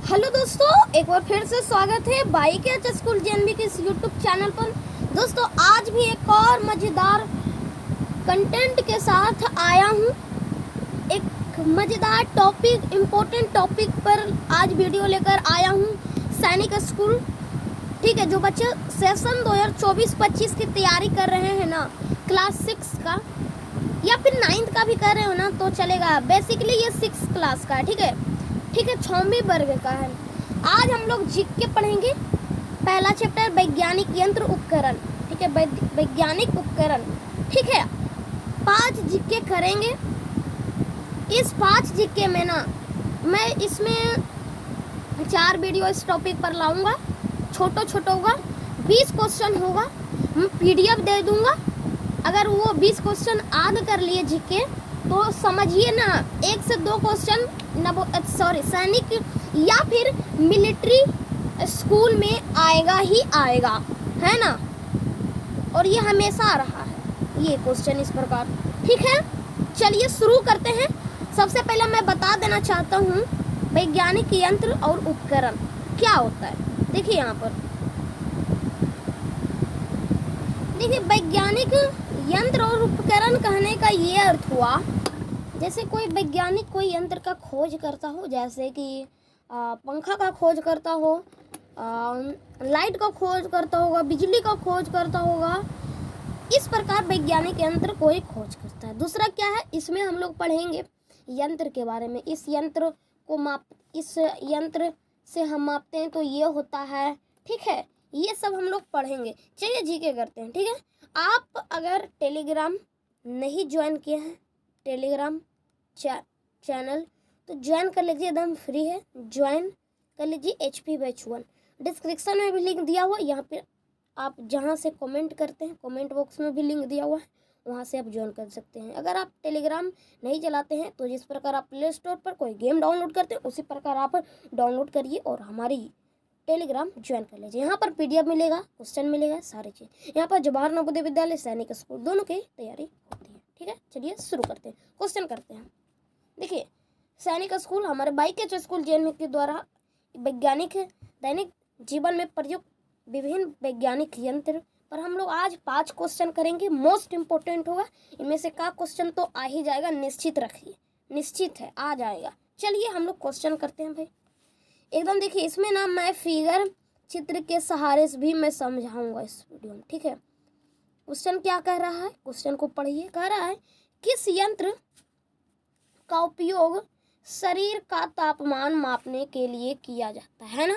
Hello दोस्तों, एक बार फिर से स्वागत है बाई के एच स्कूल जेएनवी के इस यूट्यूब चैनल पर। दोस्तों, आज भी एक और मज़ेदार कंटेंट के साथ आया हूँ। एक मज़ेदार टॉपिक, इम्पोर्टेंट टॉपिक पर आज वीडियो लेकर आया हूँ। सैनिक स्कूल, ठीक है। जो बच्चे सेशन 2024-25 की तैयारी कर रहे हैं ना, क्लास 6 का या फिर 9th का भी कर रहे हो ना तो चलेगा। बेसिकली ये 6 क्लास का है, ठीक है। 6वीं वर्ग का है। आज हम लोग जीके पढ़ेंगे। पहला चैप्टर वैज्ञानिक यंत्र उपकरण, ठीक है। वैज्ञानिक उपकरण, ठीक है। 5 जीके करेंगे। इस 5 जीके में ना मैं इसमें 4 वीडियो इस टॉपिक पर लाऊंगा। छोटा होगा, 20 क्वेश्चन होगा। मैं PDF दे दूंगा। अगर वो 20 क्वेश्चन याद कर लिए जीके तो समझिए ना 1 से 2 क्वेश्चन सैनिक या फिर मिलिट्री स्कूल में आएगा ही आएगा, है ना। और ये हमेशा आ रहा है ये क्वेश्चन इस प्रकार, ठीक है। चलिए शुरू करते हैं। सबसे पहले मैं बता देना चाहता हूँ वैज्ञानिक यंत्र और उपकरण क्या होता है। देखिए यहाँ पर, देखिए वैज्ञानिक यंत्र और उपकरण कहने का ये अर्थ हुआ, जैसे कोई वैज्ञानिक कोई यंत्र का खोज करता हो, जैसे कि पंखा का खोज करता हो, लाइट का खोज करता होगा, बिजली का खोज करता होगा। इस प्रकार वैज्ञानिक यंत्र कोई खोज करता है। दूसरा क्या है, इसमें हम लोग पढ़ेंगे यंत्र के बारे में। इस यंत्र से हम मापते हैं तो ये होता है, ठीक है। ये सब हम लोग पढ़ेंगे। चलिए जीके करते हैं, ठीक है। आप अगर टेलीग्राम नहीं ज्वाइन किए हैं, टेलीग्राम चैनल, तो ज्वाइन कर लीजिए, एकदम फ्री है। ज्वाइन कर लीजिए HP बैच 1। डिस्क्रिप्शन में भी लिंक दिया हुआ है। यहाँ पे आप जहाँ से कमेंट करते हैं, कमेंट बॉक्स में भी लिंक दिया हुआ है, वहाँ से आप ज्वाइन कर सकते हैं। अगर आप टेलीग्राम नहीं चलाते हैं तो जिस प्रकार आप प्ले स्टोर पर कोई गेम डाउनलोड करते हैं उसी प्रकार आप डाउनलोड करिए और हमारी टेलीग्राम ज्वाइन कर लीजिए। यहाँ पर PDF मिलेगा, क्वेश्चन मिलेगा, सारी चीज़। यहाँ पर जवाहर नवोदय विद्यालय, सैनिक स्कूल दोनों की तैयारी होती है, ठीक है। चलिए शुरू करते हैं, क्वेश्चन करते हैं। देखिए, सैनिक स्कूल हमारे बाई के एच स्कूल जेएनवी के द्वारा वैज्ञानिक दैनिक जीवन में प्रयुक्त विभिन्न वैज्ञानिक यंत्र पर हम लोग आज 5 क्वेश्चन करेंगे। मोस्ट इम्पोर्टेंट होगा। इनमें से का क्वेश्चन तो आ ही जाएगा, निश्चित रखिए, निश्चित है आ जाएगा। चलिए हम लोग क्वेश्चन करते हैं भाई एकदम। देखिए इसमें ना मैं फिगर चित्र के सहारे से भी मैं समझाऊंगा इस वीडियो में, ठीक है। क्वेश्चन क्या कह रहा है, क्वेश्चन को पढ़िए। कह रहा है किस यंत्र का उपयोग शरीर का तापमान मापने के लिए किया जाता है ना।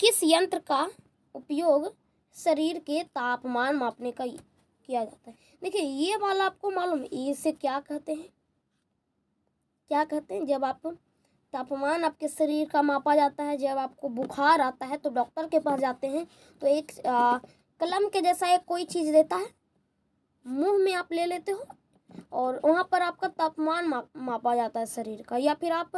किस यंत्र का उपयोग शरीर के तापमान मापने का किया जाता है। देखिए ये वाला आपको मालूम है इसे क्या कहते हैं, क्या कहते हैं। जब आप तापमान आपके शरीर का मापा जाता है, जब आपको बुखार आता है तो डॉक्टर के पास जाते हैं तो एक कलम के जैसा एक कोई चीज़ देता है, मुंह में आप ले लेते हो और वहाँ पर आपका तापमान मापा जाता है शरीर का। या फिर आप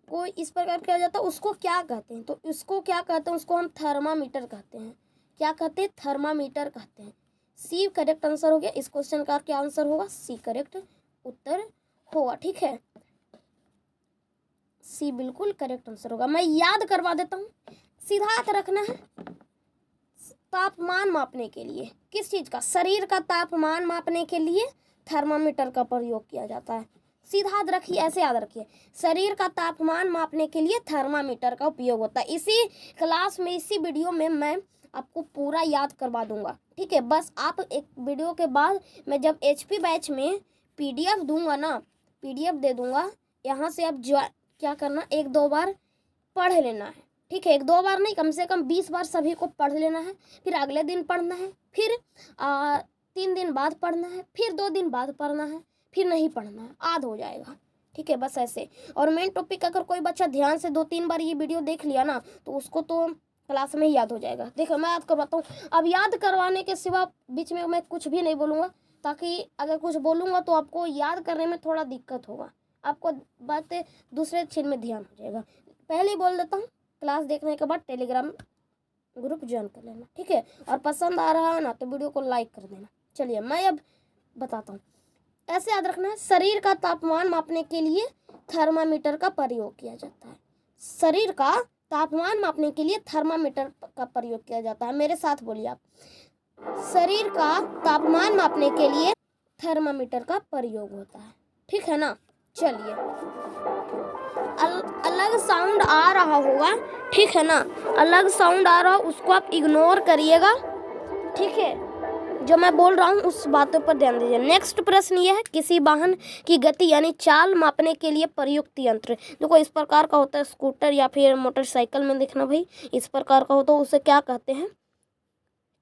को इस प्रकार किया जाता है, उसको क्या कहते हैं, तो इसको क्या कहते हैं, उसको हम थर्मामीटर कहते हैं। क्या कहते हैं, थर्मामीटर कहते हैं। सी करेक्ट आंसर हो गया। इस क्वेश्चन का क्या आंसर होगा, सी करेक्ट उत्तर होगा, ठीक है। सी बिल्कुल करेक्ट आंसर होगा। मैं याद करवा देता हूँ, सीधा हाथ रखना है। तापमान मापने के लिए किस चीज़ का, शरीर का तापमान मापने के लिए थर्मामीटर का प्रयोग किया जाता है। सीधा याद रखिए, ऐसे याद रखिए, शरीर का तापमान मापने के लिए थर्मामीटर का उपयोग होता है। इसी क्लास में, इसी वीडियो में मैं आपको पूरा याद करवा दूंगा, ठीक है। बस आप एक वीडियो के बाद मैं जब HP बैच में PDF दूंगा ना, PDF दे दूंगा, यहाँ से आप क्या करना, 1-2 बार पढ़ लेना है, ठीक है। 1-2 बार नहीं, कम से कम 20 बार सभी को पढ़ लेना है। फिर अगले दिन पढ़ना है, फिर 3 दिन बाद पढ़ना है, फिर 2 दिन बाद पढ़ना है, फिर नहीं पढ़ना है, याद हो जाएगा, ठीक है। बस ऐसे। और मेन टॉपिक अगर कोई बच्चा ध्यान से 2-3 बार ये वीडियो देख लिया ना तो उसको तो क्लास में ही याद हो जाएगा। देखो मैं याद करवाता हूँ। अब याद करवाने के सिवा बीच में मैं कुछ भी नहीं बोलूँगा, ताकि अगर कुछ बोलूँगा तो आपको याद करने में थोड़ा दिक्कत होगा, आपको बातें दूसरे चीज़ में ध्यान हो जाएगा। पहले ही बोल देता हूँ, क्लास देखने के बाद टेलीग्राम ग्रुप ज्वाइन कर लेना, ठीक है। और पसंद आ रहा है ना तो वीडियो को लाइक कर देना। चलिए मैं अब बताता हूँ। ऐसे याद रखना है, शरीर का तापमान मापने के लिए थर्मामीटर का प्रयोग किया जाता है। शरीर का तापमान मापने के लिए थर्मामीटर का प्रयोग किया जाता है। मेरे साथ बोलिए आप, शरीर का तापमान मापने के लिए थर्मामीटर का प्रयोग होता है, ठीक है ना। चलिए, अलग साउंड आ रहा होगा, ठीक है ना, अलग साउंड आ रहा हो उसको आप इग्नोर करिएगा, ठीक है। जो मैं बोल रहा हूँ उस बातों पर ध्यान दीजिए। नेक्स्ट प्रश्न ये है, किसी वाहन की गति यानी चाल मापने के लिए प्रयुक्त यंत्र। देखो इस प्रकार का होता है, स्कूटर या फिर मोटरसाइकिल में देखना भाई, इस प्रकार का होता है, उसे क्या कहते हैं,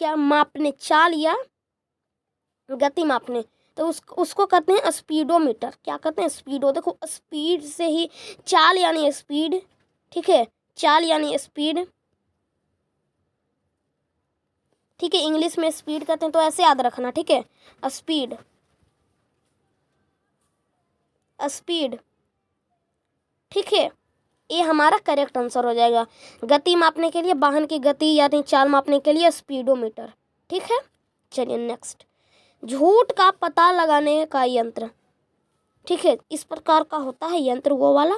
क्या मापने, चाल या गति मापने, तो उसको कहते हैं स्पीडोमीटर। क्या कहते हैं, स्पीडो। देखो स्पीड से ही, चाल यानी स्पीड, ठीक है, चाल यानी स्पीड, ठीक है, इंग्लिश में स्पीड कहते हैं, तो ऐसे याद रखना, ठीक है, स्पीड, स्पीड, ठीक है, ये हमारा करेक्ट आंसर हो जाएगा। गति मापने के लिए, वाहन की गति यानी चाल मापने के लिए स्पीडोमीटर, ठीक है। चलिए नेक्स्ट, झूठ का पता लगाने का यंत्र, ठीक है, इस प्रकार का होता है यंत्र, वो वाला,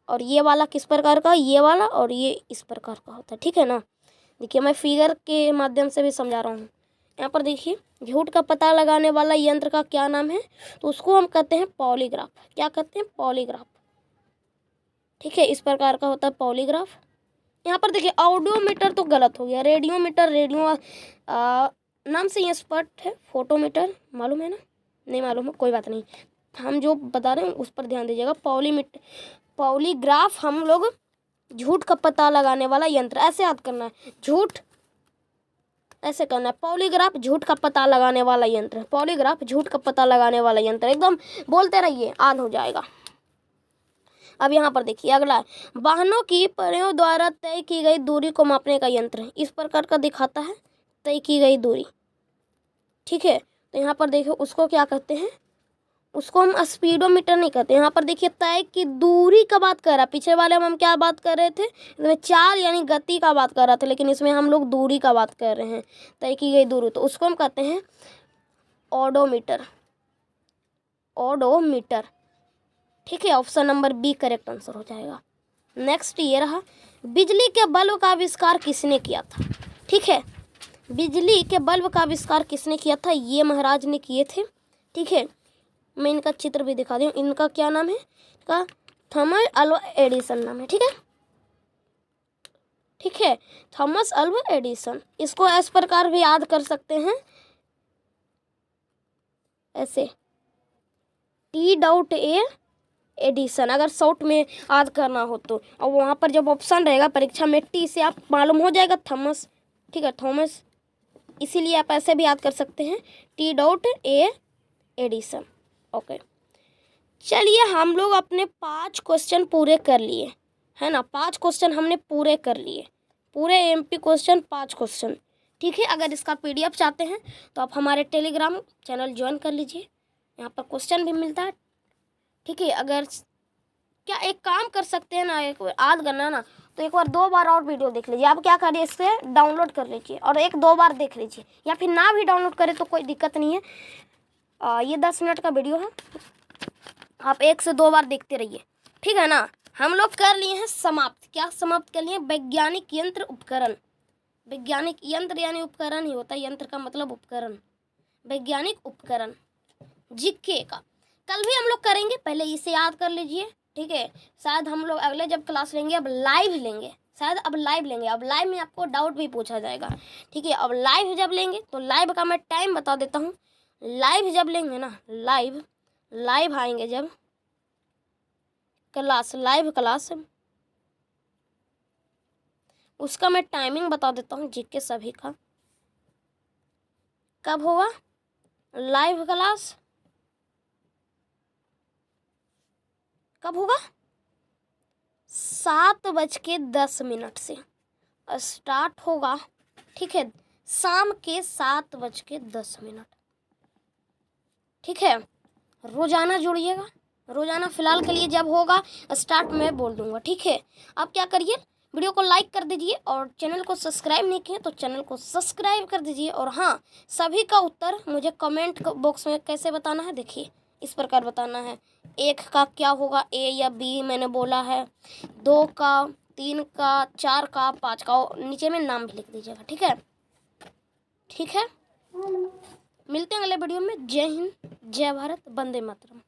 और ये वाला किस प्रकार का, ये वाला, और ये इस प्रकार का होता है, ठीक है ना। देखिए मैं फिगर के माध्यम से भी समझा रहा हूँ। यहाँ पर देखिए, झूठ का पता लगाने वाला यंत्र का क्या नाम है, तो उसको हम कहते हैं पॉलीग्राफ। क्या कहते हैं, पॉलीग्राफ, ठीक है, इस प्रकार का होता है पॉलीग्राफ। यहाँ पर देखिए ऑडियोमीटर तो गलत हो गया, रेडियोमीटर, रेडियो नाम से ये स्पष्ट है। फोटोमीटर मालूम है ना, नहीं मालूम है, कोई बात नहीं, हम जो बता रहे हैं उस पर ध्यान दीजिएगा। पॉलीग्राफ हम लोग झूठ का पता लगाने वाला यंत्र, ऐसे याद करना है, झूठ ऐसे करना है, पॉलीग्राफ झूठ का पता लगाने वाला यंत्र, पॉलीग्राफ झूठ का पता लगाने वाला यंत्र, एकदम बोलते रहिए, याद हो जाएगा। अब यहाँ पर देखिए अगला है, वाहनों की पहियों द्वारा तय की गई दूरी को मापने का यंत्र, इस प्रकार का दिखाता है, तय की गई दूरी, ठीक है। तो यहाँ पर देखिए उसको क्या कहते हैं, उसको हम स्पीडोमीटर नहीं कहते। यहाँ पर देखिए तय की दूरी का बात कर रहा है, पीछे वाले में हम क्या बात कर रहे थे, इसमें चाल यानी गति का बात कर रहा था, लेकिन इसमें हम लोग दूरी का बात कर रहे हैं, तय की गई दूरी, तो उसको हम कहते हैं ओडोमीटर, ओडोमीटर, ठीक है। Option number B correct answer हो जाएगा। नेक्स्ट ये रहा, बिजली के बल्ब का आविष्कार किसने किया था, ठीक है, बिजली के बल्ब का आविष्कार किसने किया था, ये महाराज ने किए थे, ठीक है। मैं इनका चित्र भी दिखा दूँ, इनका क्या नाम है, इनका थॉमस अल्वा एडिसन नाम है, ठीक है, ठीक है, थॉमस अल्वा एडिसन। इसको इस प्रकार भी याद कर सकते हैं, ऐसे T.A एडिसन, अगर शॉर्ट में याद करना हो तो, और वहाँ पर जब ऑप्शन रहेगा परीक्षा में टी से आप मालूम हो जाएगा थॉमस, ठीक है, थॉमस, इसीलिए आप ऐसे भी याद कर सकते हैं T.A एडिसन, ओके। चलिए हम लोग अपने 5 क्वेश्चन पूरे कर लिए, है ना, 5 क्वेश्चन हमने पूरे कर लिए, पूरे MP क्वेश्चन 5 क्वेश्चन, ठीक है। अगर इसका PDF चाहते हैं तो आप हमारे टेलीग्राम चैनल ज्वाइन कर लीजिए, यहाँ पर क्वेश्चन भी मिलता है, ठीक है। अगर क्या एक काम कर सकते हैं ना, एक याद करना ना, तो एक बार 2 बार और वीडियो देख लीजिए। आप क्या करिए, इससे डाउनलोड कर लीजिए और 1-2 बार देख लीजिए, या फिर ना भी डाउनलोड करें तो कोई दिक्कत नहीं है। ये 10 मिनट का वीडियो है, आप 1 से 2 बार देखते रहिए, ठीक है ना। हम लोग कर लिए हैं समाप्त, क्या समाप्त कर लिए, वैज्ञानिक यंत्र उपकरण, वैज्ञानिक यंत्र यानी उपकरण ही होता है, यंत्र का मतलब उपकरण, वैज्ञानिक उपकरण जीके का कल भी हम लोग करेंगे, पहले इसे याद कर लीजिए, ठीक है। शायद हम लोग अगले जब क्लास लेंगे, अब लाइव लेंगे, शायद अब लाइव लेंगे, अब लाइव में आपको डाउट भी पूछा जाएगा, ठीक है। अब लाइव जब लेंगे तो लाइव का मैं टाइम बता देता हूँ, लाइव जब लेंगे ना, लाइव आएंगे जब क्लास, लाइव क्लास, उसका मैं टाइमिंग बता देता हूँ जीके सभी का, कब होगा लाइव क्लास, कब होगा 7:10 से स्टार्ट होगा, ठीक है, शाम के 7:10, ठीक है। रोजाना जुड़िएगा, रोजाना फिलहाल के लिए जब होगा स्टार्ट मैं बोल दूंगा, ठीक है। आप क्या करिए, वीडियो को लाइक कर दीजिए, और चैनल को सब्सक्राइब नहीं किए तो चैनल को सब्सक्राइब कर दीजिए। और हाँ, सभी का उत्तर मुझे कमेंट बॉक्स में कैसे बताना है, देखिए इस प्रकार बताना है। 1 का क्या होगा, ए या बी मैंने बोला है, 2 का, 3 का, 4 का, 5 का, नीचे में नाम भी लिख दीजिएगा। ठीक है, ठीक है। मिलते हैं अगले वीडियो में। जय हिंद, जय भारत, वंदे मातरम।